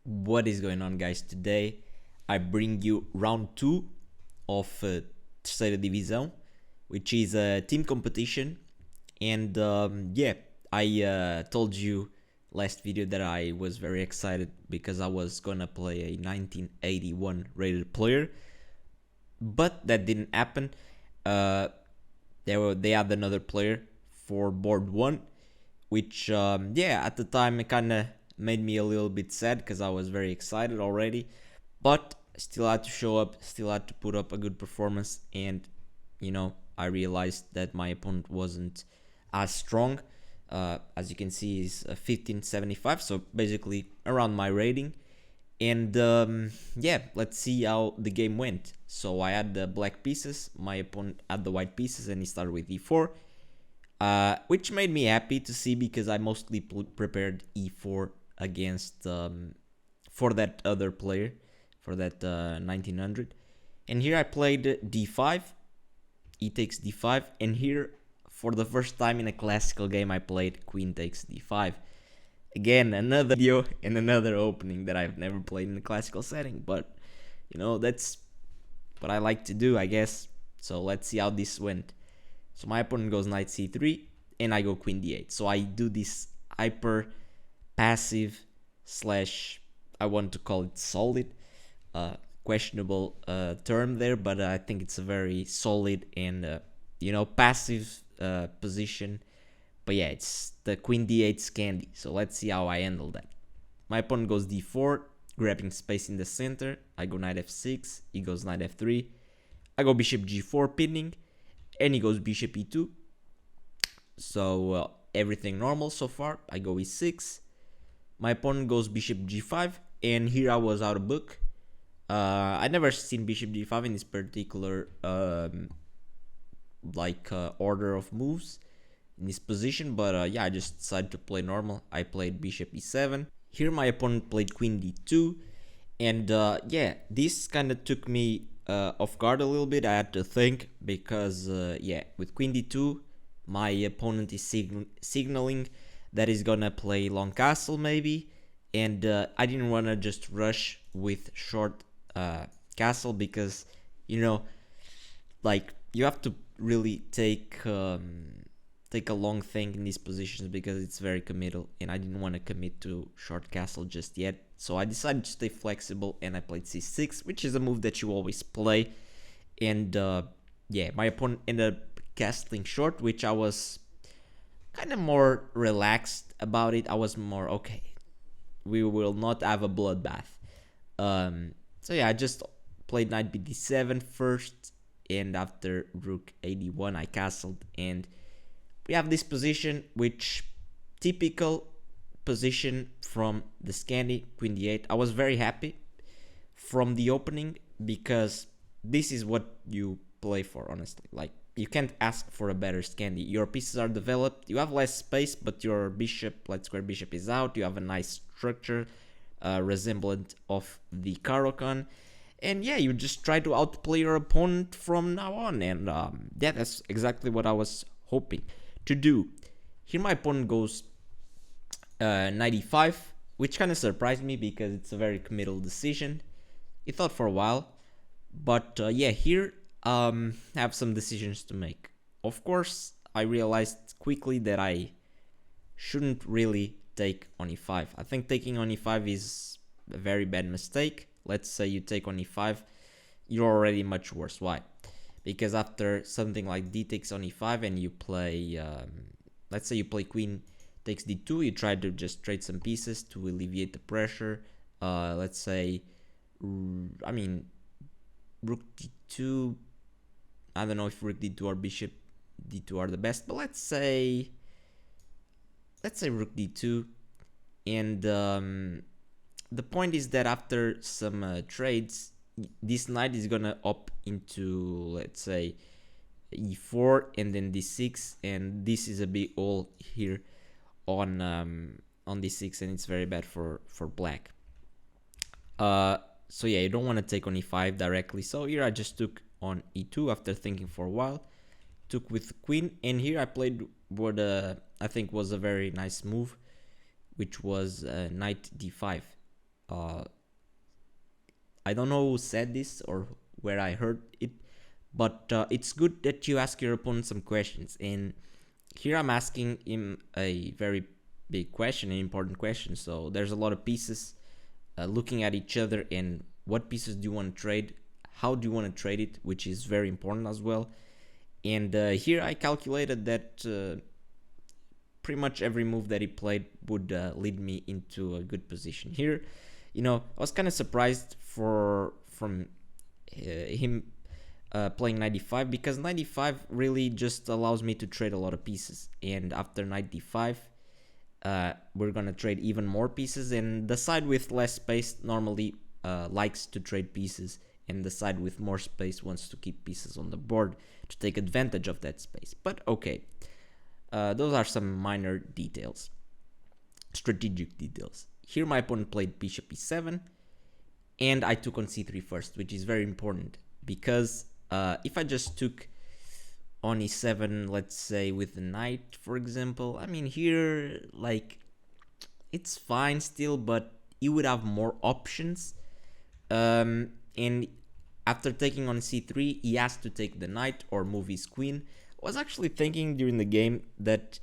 What is going on, guys? Today I bring you round 2 of Terceira Divisão, which is a team competition. And I told you last video that I was very excited because I was gonna play a 1981 rated player, but that didn't happen. Uh, they had another player for board 1, which at the time it kind of made me a little bit sad because I was very excited already, but still had to show up, still had to put up a good performance. And I realized that my opponent wasn't as strong. As you can see, is 1575, so basically around my rating. And let's see how the game went. So I had the black pieces, my opponent had the white pieces, and he started with e4, which made me happy to see because I mostly prepared e4 against for that other player, for that 1900. And here I played d5, e takes d5, and here for the first time in a classical game I played queen takes d5. Again, another video and another opening that I've never played in a classical setting, but that's what I like to do, I guess. So let's see how this went. So my opponent goes knight c3 and I go queen d8. So I do this hyper passive slash, I want to call it solid, questionable term there, but I think it's a very solid and passive position. But yeah, it's the queen d8 Scandi. So let's see how I handle that. My opponent goes d4, grabbing space in the center. I go knight f6, he goes knight f3. I go bishop g4 pinning, and he goes bishop e2. So everything normal so far. I go e6. My opponent goes bishop g5, and here I was out of book. I never seen bishop g5 in this particular order of moves in this position, but I just decided to play normal. I played bishop e7. Here my opponent played queen d2, and this kind of took me off guard a little bit. I had to think because with queen d2 my opponent is signaling that he's gonna play long castle maybe, and I didn't want to just rush with short castle because you have to really take a long thing in these positions because it's very committal, and I didn't want to commit to short castle just yet. So I decided to stay flexible and I played c6, which is a move that you always play. And my opponent ended up castling short, which I was kind of more relaxed about it. I was more okay, we will not have a bloodbath. I just played knight bd7 first, and after rook 81 I castled, and we have this position, which typical position from the Scandi, queen d8. I was very happy from the opening because this is what you play for, honestly. Like, you can't ask for a better Scandi. Your pieces are developed, you have less space, but your bishop, light square bishop, is out. You have a nice structure, resemblant of the Caro-Kann. And you just try to outplay your opponent from now on. And that's exactly what I was hoping to do. Here my opponent goes 95, which kind of surprised me because it's a very committal decision. He thought for a while, but here I have some decisions to make. Of course, I realized quickly that I shouldn't really take on e5. I think taking on e5 is a very bad mistake. Let's say you take on e5, you're already much worse. Why? Because after something like d takes on e5 and you play, let's say you play queen takes d2, you try to just trade some pieces to alleviate the pressure. Let's say, rook d2, I don't know if rook d2 or bishop d2 are the best, but let's say rook d2. And the point is that after some trades, this knight is gonna up into, let's say, e4 and then d6, and this is a big hole here on d6, and it's very bad for black. You don't want to take on e5 directly. So here I just took on e2 after thinking for a while, took with queen, and here I played what I think was a very nice move, which was knight d5. uh, I don't know who said this or where I heard it, but it's good that you ask your opponent some questions. And here I'm asking him a very big question, an important question. So there's a lot of pieces looking at each other, and what pieces do you want to trade? How do you want to trade it? Which is very important as well. And here I calculated that pretty much every move that he played would lead me into a good position. Here, I was kind of surprised from him playing 95, because 95 really just allows me to trade a lot of pieces. And after 95, we're gonna trade even more pieces, and the side with less space normally likes to trade pieces, and the side with more space wants to keep pieces on the board to take advantage of that space. But okay, those are some minor details, strategic details. Here my opponent played bishop e7, and I took on c3 first, which is very important, because if I just took on e7, let's say with the knight, for example, I mean, here, like, it's fine still, but you would have more options. And after taking on c3, he has to take the knight or move his queen. I was actually thinking during the game that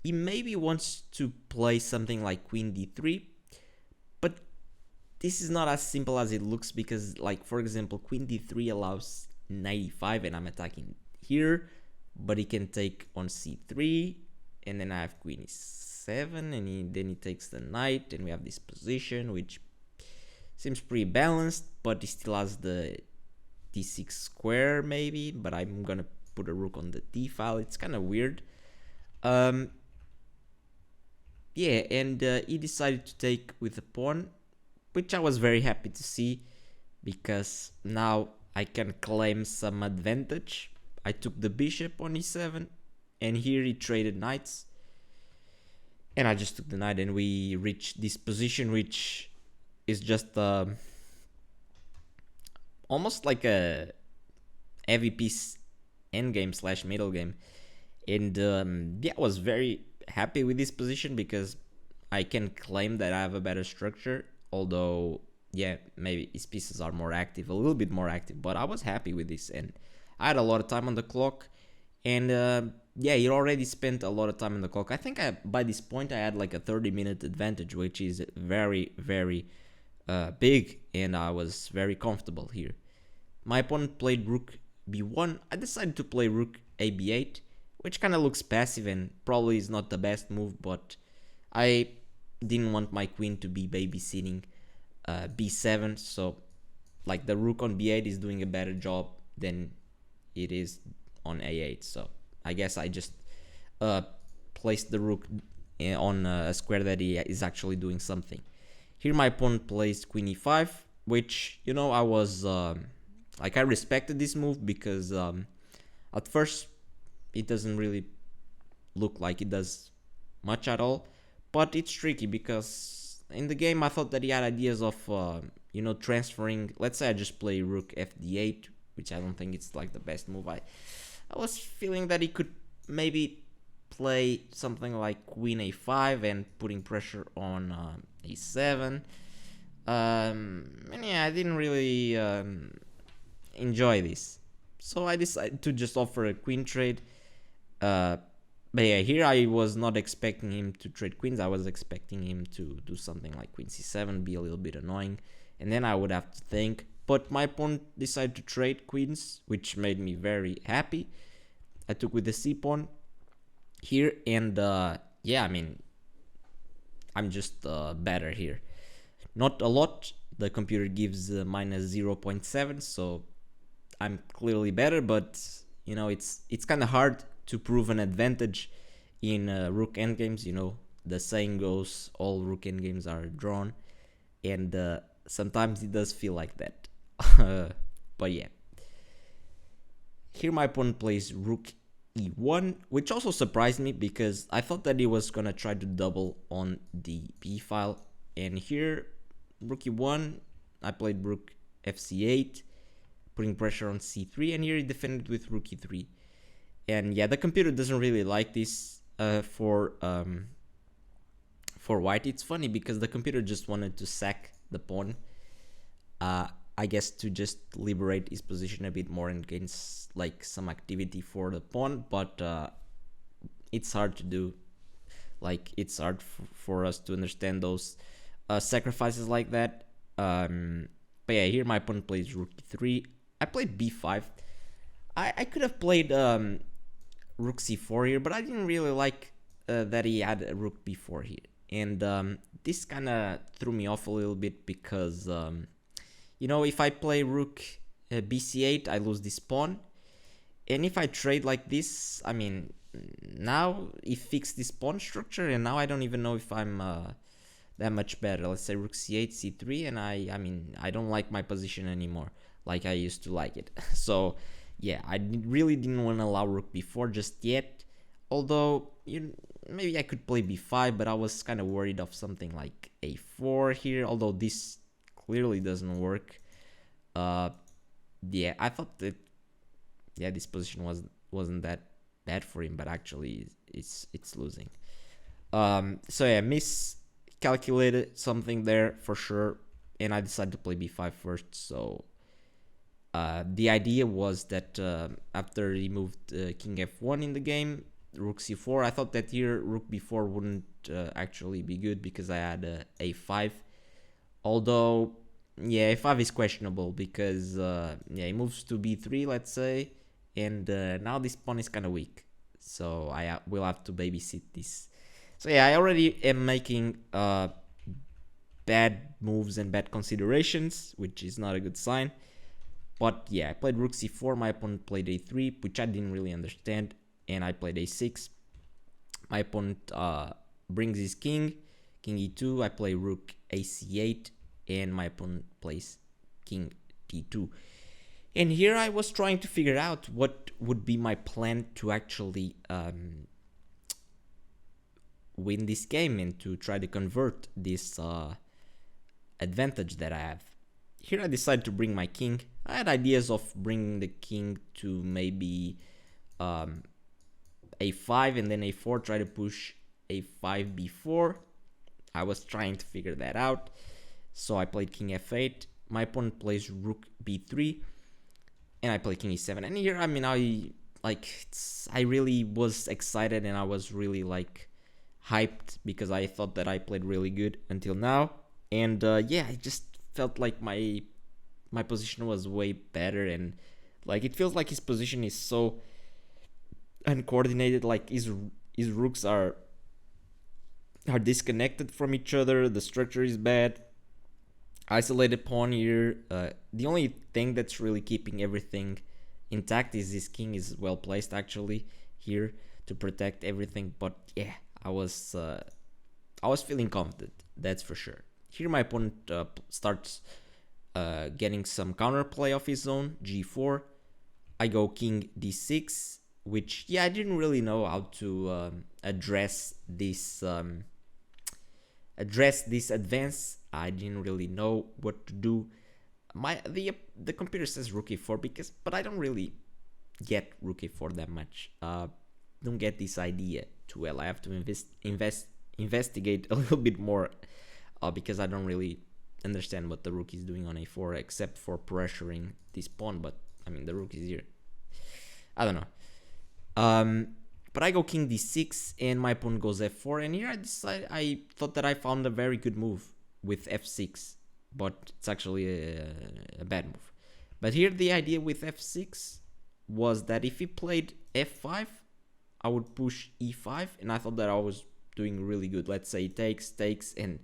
he maybe wants to play something like queen d3, but this is not as simple as it looks, because, like, for example, queen d3 allows 95 and I'm attacking here, but he can take on c3, and then I have queen e7, and then he takes the knight, and we have this position which seems pretty balanced, but he still has the d6 square maybe, but I'm gonna put a rook on the d file. It's kind of weird. Yeah, and he decided to take with a pawn, which I was very happy to see, because now I can claim some advantage. I took the bishop on e7, and here he traded knights, and I just took the knight, and we reached this position, which is just almost like a heavy piece endgame slash middle game. And yeah, I was very happy with this position, because I can claim that I have a better structure, although yeah, maybe his pieces are more active, a little bit more active, but I was happy with this, and I had a lot of time on the clock. And yeah, he already spent a lot of time on the clock. I think by this point I had like a 30-minute advantage, which is very, very big, and I was very comfortable here. My opponent played rook b1. I decided to play rook a b8, which kind of looks passive and probably is not the best move, but I didn't want my queen to be babysitting b7, so like the rook on b8 is doing a better job than it is on a8, so I guess I just placed the rook on a square that he is actually doing something. Here my opponent plays queen e5, which, I was like, I respected this move, because at first it doesn't really look like it does much at all, but it's tricky, because in the game I thought that he had ideas of transferring. Let's say I just play rook fd8, which I don't think it's like the best move. I was feeling that he could maybe play something like queen a5 and putting pressure on e7. And yeah, I didn't really enjoy this, so I decided to just offer a queen trade. But yeah, here I was not expecting him to trade queens. I was expecting him to do something like queen c7, be a little bit annoying, and then I would have to think. But my opponent decided to trade queens, which made me very happy. I took with the c pawn here, and yeah, I mean, I'm just better here. Not a lot. The computer gives minus 0.7, so I'm clearly better, but it's kind of hard to prove an advantage in rook endgames. The saying goes, all rook endgames are drawn, and sometimes it does feel like that. But yeah, here my opponent plays rook e1, which also surprised me, because I thought that he was gonna try to double on the b file. And here, rook e1, I played rook fc8, putting pressure on c3, and here he defended with rook e3. And yeah, the computer doesn't really like this for white. It's funny, because the computer just wanted to sack the pawn. Uh, I guess to just liberate his position a bit more and gain like some activity for the pawn, but it's hard to do. Like it's hard for us to understand those sacrifices like that. But yeah, here my opponent plays rook e3. I played b5. I could have played rook c4 here, but I didn't really like that he had a rook b4 here. And this kind of threw me off a little bit because, you know, if I play rook bc8, I lose this pawn. And if I trade like this, I mean, now he fixed this pawn structure, and now I don't even know if I'm that much better. Let's say rook c8, c3, and I mean, I don't like my position anymore like I used to like it. So yeah, I really didn't want to allow rook b4 just yet. Although maybe I could play b5, but I was kind of worried of something like a4 here. Although this clearly doesn't work. Yeah, I thought that this position wasn't that bad for him, but actually it's losing. So yeah, miscalculated something there for sure, and I decided to play b5 first. So the idea was that after he moved king f1 in the game, rook c4, I thought that here rook b4 wouldn't actually be good because I had a5. Although, yeah, a5 is questionable because yeah, he moves to b3, let's say, and now this pawn is kind of weak. So I will have to babysit this. So yeah, I already am making bad moves and bad considerations, which is not a good sign. But yeah, I played rook c4, my opponent played a3, which I didn't really understand, and I played a6. My opponent brings his king e2, I play rook ac8, and my opponent plays king d2. And here I was trying to figure out what would be my plan to actually win this game and to try to convert this advantage that I have. Here I decided to bring my king. I had ideas of bringing the king to maybe a5 and then a4, try to push a5 b4. I was trying to figure that out. So I played king f8. My opponent plays rook b3. And I play king e7. And here, I mean, I really was excited and I was really like hyped because I thought that I played really good until now. And yeah, I just felt like my position was way better, and like it feels like his position is so uncoordinated. Like his rooks are disconnected from each other. The structure is bad. Isolated pawn here. The only thing that's really keeping everything intact is his king is well placed actually here to protect everything. But yeah, I was feeling confident, that's for sure. Here my opponent starts getting some counterplay of his own, g4. I go king d6, which yeah, I didn't really know how to address this advance. I didn't really know what to do. The computer says rook e4 but I don't really get rook e4 that much. Don't get this idea too well. I have to investigate a little bit more because I don't really understand what the rook is doing on a4 except for pressuring this pawn. But I mean, the rook is here. I don't know. But I go king d6 and my opponent goes f4, and here I thought that I found a very good move with f6, but it's actually a bad move. But here the idea with f6 was that if he played f5, I would push e5, and I thought that I was doing really good. Let's say takes, and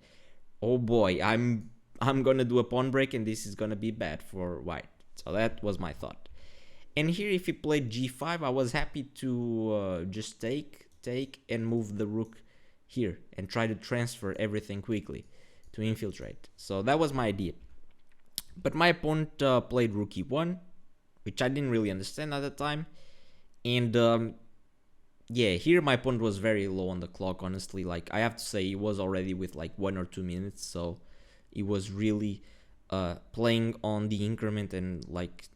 oh boy, I'm gonna do a pawn break, and this is gonna be bad for white. So that was my thought. And here if he played g5, I was happy to just take and move the rook here and try to transfer everything quickly to infiltrate. So that was my idea. But my opponent played rook e1, which I didn't really understand at the time. And yeah, here my opponent was very low on the clock, honestly. Like, I have to say, he was already with like 1 or 2 minutes, so he was really playing on the increment, and like,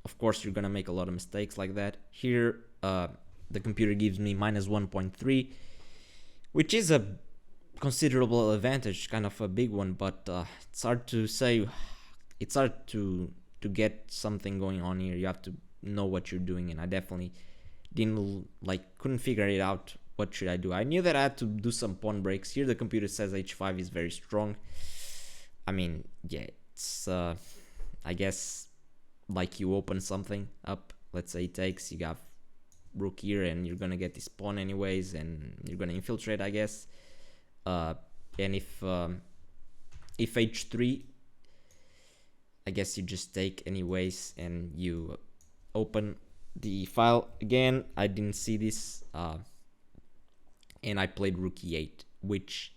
of course you're gonna make a lot of mistakes like that. Here the computer gives me minus 1.3, which is a considerable advantage, kind of a big one, but it's hard to say. It's hard to get something going on here. You have to know what you're doing, and I definitely didn't couldn't figure it out. What should I do? I knew that I had to do some pawn breaks. Here the computer says h5 is very strong. I mean, yeah, it's I guess like you open something up. Let's say it takes, you got rook here, and you're gonna get this pawn anyways, and you're gonna infiltrate, I guess. And if h3, I guess you just take anyways, and you open the file again. I didn't see this, and I played rook e8, which,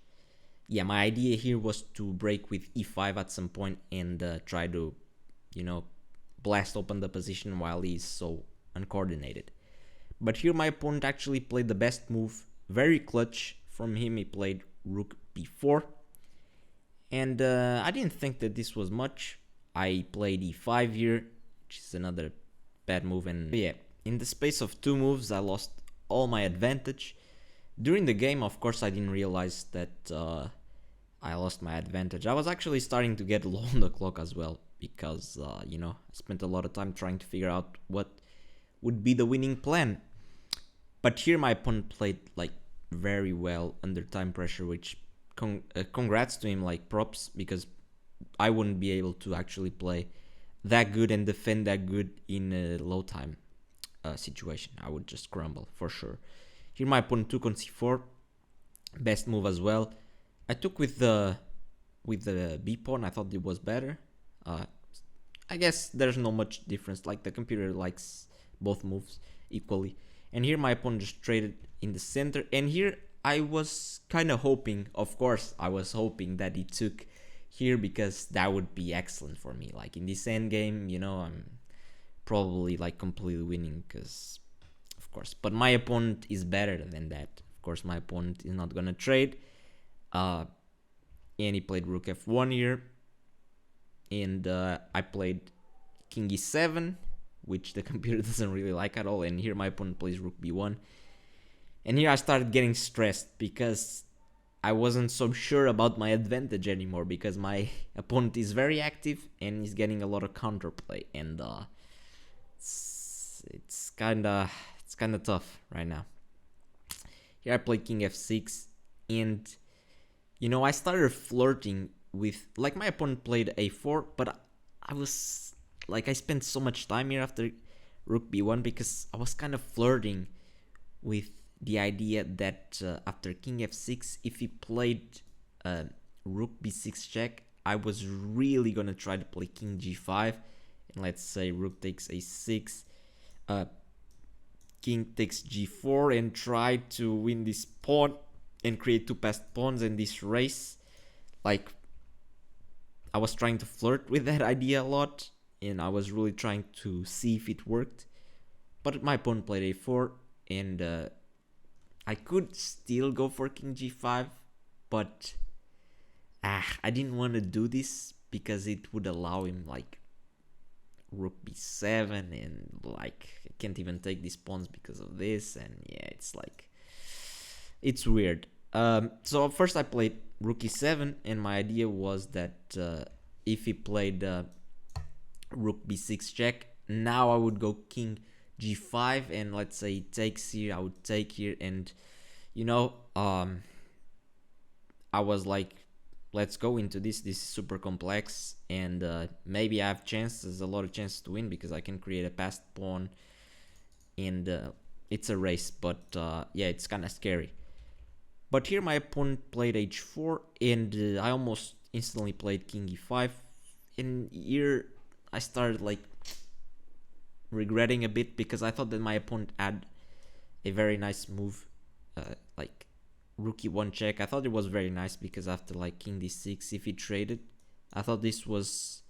yeah, my idea here was to break with e5 at some point and try to, blast open the position while he's so uncoordinated. But here my opponent actually played the best move, very clutch from him. He played rook b4, and I didn't think that this was much. I played e5 here, which is another bad move, and yeah, in the space of 2 moves I lost all my advantage. During the game, of course, I didn't realize that I lost my advantage. I was actually starting to get low on the clock as well, because I spent a lot of time trying to figure out what would be the winning plan. But here my opponent played very well under time pressure, which congrats to him, props, because I wouldn't be able to actually play that good and defend that good in a low time situation. I would just crumble for sure. Here my opponent took on c4, best move as well. I took with the b pawn. I thought it was better. I guess there's no much difference. The computer likes both moves equally. And here my opponent just traded in the center. And here I was kind of hoping, of course, I was hoping that he took here, because that would be excellent for me. In this end game, I'm probably completely winning, because of course. But my opponent is better than that. Of course, my opponent is not gonna trade. And he played rook f1 here, and I played king e7, which the computer doesn't really like at all. And here my opponent plays rook b1, and here I started getting stressed, because I wasn't so sure about my advantage anymore, because my opponent is very active and he's getting a lot of counterplay, and it's kind of tough right now. Here I played king f6, and I started flirting with, my opponent played a4, but I was I spent so much time here after rook b1, because I was kind of flirting with the idea that after king f6, if he played rook b6 check, I was really gonna try to play king g5, and let's say rook takes a6, king takes g4, and try to win this pawn and create 2 passed pawns in this race. I was trying to flirt with that idea a lot, and I was really trying to see if it worked. But my opponent played a4, and I could still go for king g5, but I didn't want to do this, because it would allow him rook b7, and I can't even take these pawns because of this, and yeah, it's weird. So first I played rook e7, and my idea was that if he played rook b6 check, now I would go king g5, and let's say he takes here, I would take here, and I was let's go into this. This is super complex, and maybe I have chances, a lot of chances to win, because I can create a passed pawn, and it's a race. But yeah, it's kind of scary. But here my opponent played h4, and I almost instantly played king e5, and here I started regretting a bit, because I thought that my opponent had a very nice move, rook e1 check. I thought it was very nice, because after king d6, if he traded, I thought this was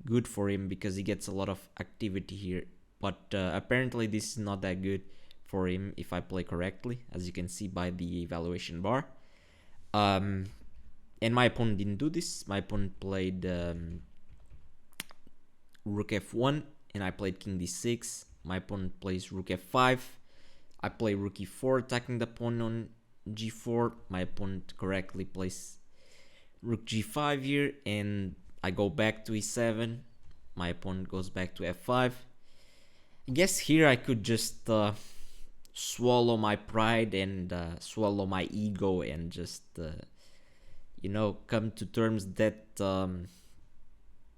good for him, because he gets a lot of activity here. But apparently this is not that good for him if I play correctly, as you can see by the evaluation bar. And my opponent didn't do this. My opponent played rook f1, and I played king d6. My opponent plays rook f5. I play rook e4, attacking the pawn on g4. My opponent correctly plays rook g5 here, and I go back to e7. My opponent goes back to f5. I guess here I could just swallow my pride and swallow my ego and just come to terms that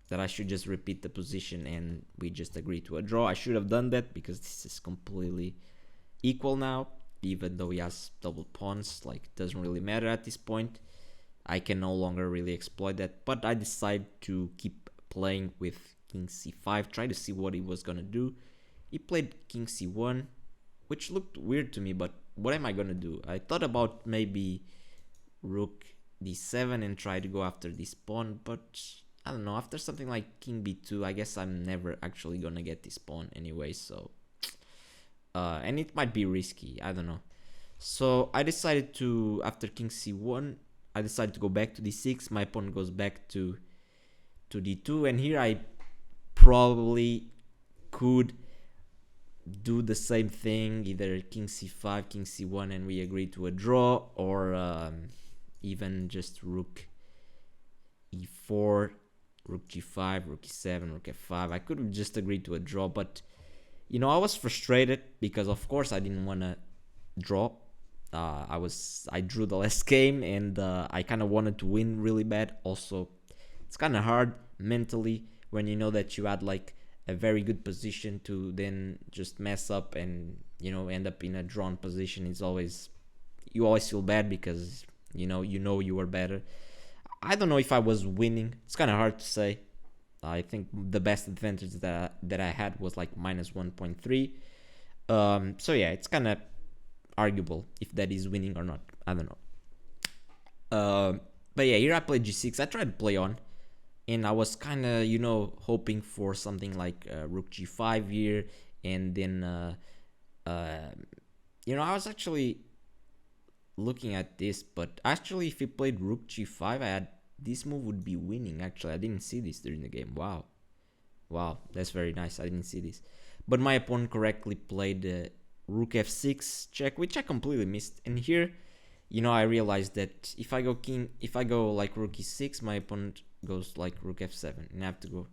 that I should just repeat the position and we just agree to a draw. I should have done that because this is completely equal now, even though he has double pawns. Like, it doesn't really matter at this point. I can no longer really exploit that, but I decided to keep playing with king c5, try to see what he was gonna do. He played king c1, which looked weird to me, but what am I gonna do? I thought about maybe rook d7 and try to go after this pawn, but I don't know, after something like king b2, I guess I'm never actually gonna get this pawn anyway, so and it might be risky, I don't know. So I decided to, after king c1, I decided to go back to d6. My opponent goes back to d2, and here I probably could do the same thing, either king c5, king c1, and we agree to a draw, or even just rook e4, rook g5, rook e7, rook f5. I could have just agreed to a draw, but I was frustrated because of course I didn't want to draw. I drew the last game, and I kind of wanted to win really bad. Also, it's kind of hard mentally when you know that you had like a very good position to then just mess up and end up in a drawn position. You always feel bad because you were better. I don't know if I was winning. It's kind of hard to say. I think the best advantage that I had was like minus 1.3. So yeah, it's kind of arguable if that is winning or not. I don't know. But yeah, here I played g6. I tried to play on, and I was kind of hoping for something like rook g5 here, and then I was actually looking at this, but actually if he played rook g5, this move would be winning. Actually, I didn't see this during the game. Wow, that's very nice. I didn't see this, but my opponent correctly played rook f6 check, which I completely missed. And here, I realized that if I go like rook e6, my opponent goes like rook f7, and I have to go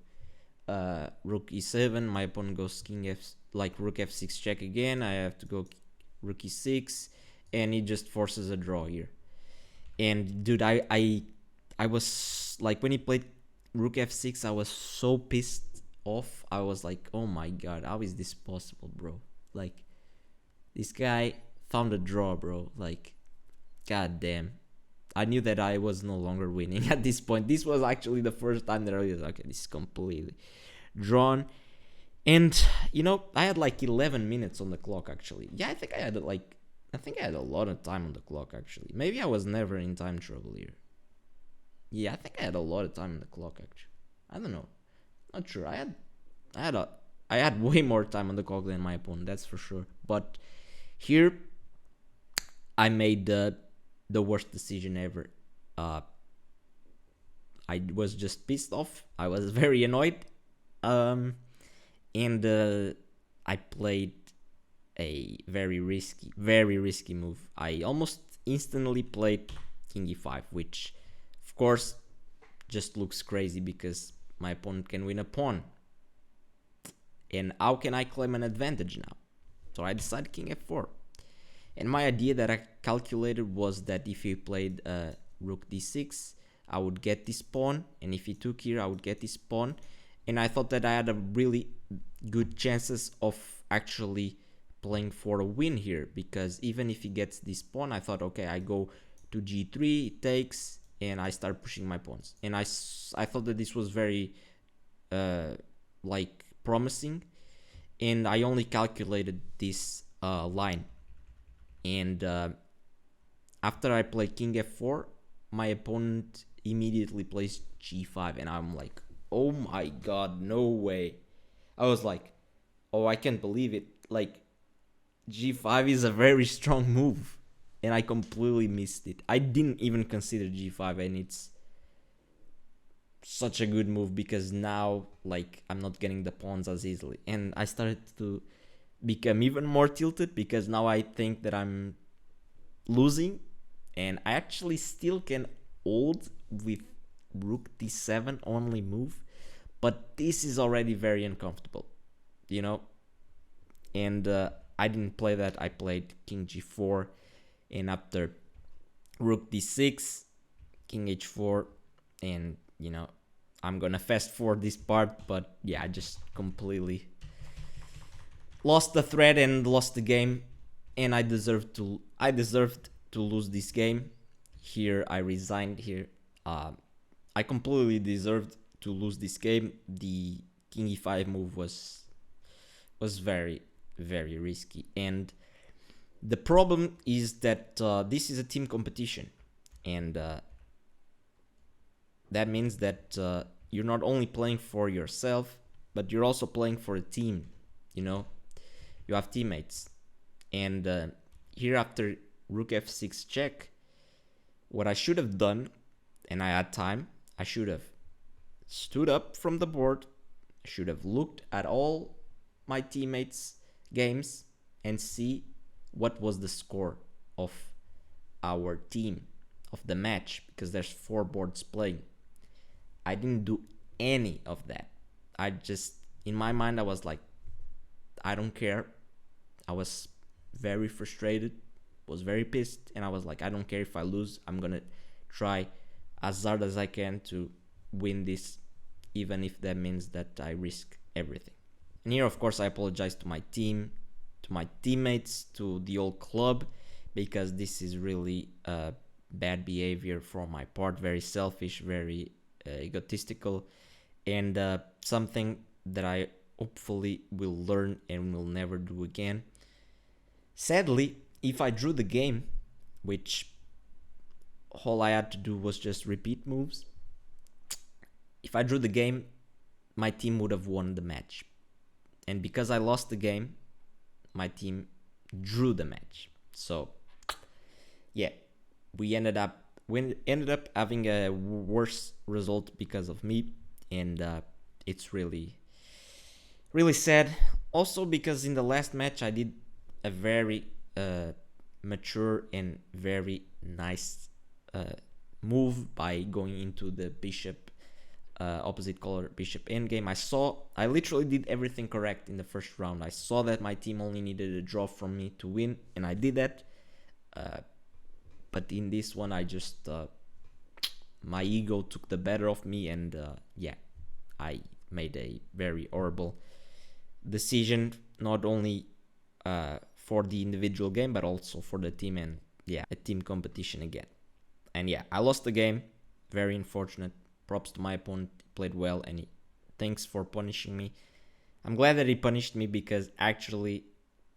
rook e7. My opponent goes rook f6 check again. I have to go rook e6, and he just forces a draw here. And dude, I was like, when he played rook f6, I was so pissed off. I was like, oh my god, how is this possible, bro? Like, this guy found a draw, bro. Like, god damn. I knew that I was no longer winning at this point. This was actually the first time that I was like, okay, this is completely drawn. And I had like 11 minutes on the clock actually. Yeah, I think I had a lot of time on the clock actually. Maybe I was never in time trouble here. Yeah, I think I had a lot of time on the clock actually. I don't know. Not sure. I had way more time on the clock than my opponent, that's for sure. But here I made the worst decision ever. I was just pissed off. I was very annoyed. And I played a very risky move. I almost instantly played king e5, which of course just looks crazy because my opponent can win a pawn. And how can I claim an advantage now? So I decided king f4. And my idea that I calculated was that if he played rook d6, I would get this pawn, and if he took here, I would get this pawn. And I thought that I had a really good chances of actually playing for a win here, because even if he gets this pawn, I thought, okay, I go to g3, it takes, and I start pushing my pawns. And I thought that this was very promising, and I only calculated this line. And after I play king f4, my opponent immediately plays g5, and I'm like, oh my god, no way. I was like, oh, I can't believe it. Like, g5 is a very strong move, and I completely missed it. I didn't even consider g5, and it's such a good move because now, like, I'm not getting the pawns as easily. And I started to become even more tilted because now I think that I'm losing, and I actually still can hold with rook d7 only move, but this is already very uncomfortable, you know. And I didn't play that. I played king g4, and after rook d6, king h4, and you know, I'm gonna fast forward this part, but yeah, I just completely lost the thread and lost the game, and I deserved to lose this game. Here I resigned. Here, I completely deserved to lose this game. The king e5 move was very very risky, and the problem is that this is a team competition, and that means that you're not only playing for yourself, but you're also playing for a team. You know, you have teammates, and here after rook f6 check, what I should have done, and I had time, I should have stood up from the board, should have looked at all my teammates' games and see what was the score of our team, of the match, because there's 4 boards playing. I didn't do any of that. I just, in my mind, I was like, I don't care. I was very frustrated, was very pissed, and I was like, I don't care if I lose. I'm gonna try as hard as I can to win this, even if that means that I risk everything. And here, of course, I apologize to my team, to my teammates, to the whole club, because this is really bad behavior from my part, very selfish, very egotistical, and something that I hopefully will learn and will never do again. Sadly, if I drew the game, which all I had to do was just repeat moves, if I drew the game, my team would have won the match. And because I lost the game, my team drew the match. So yeah, we ended up having a worse result because of me, and it's really really sad. Also because in the last match I did a very mature and very nice move by going into the bishop opposite color bishop endgame. I literally did everything correct in the first round. I saw that my team only needed a draw from me to win, and I did that. But in this one, I just my ego took the better of me, and yeah, I made a very horrible decision, not only for the individual game but also for the team, and yeah, a team competition again. And yeah, I lost the game. Very unfortunate. Props to my opponent. He played well, and thanks for punishing me. I'm glad that he punished me, because actually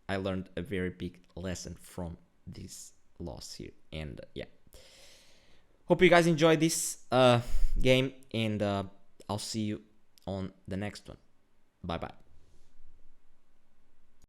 I learned a very big lesson from this loss here. And yeah, hope you guys enjoyed this game, and I'll see you on the next one. Bye bye.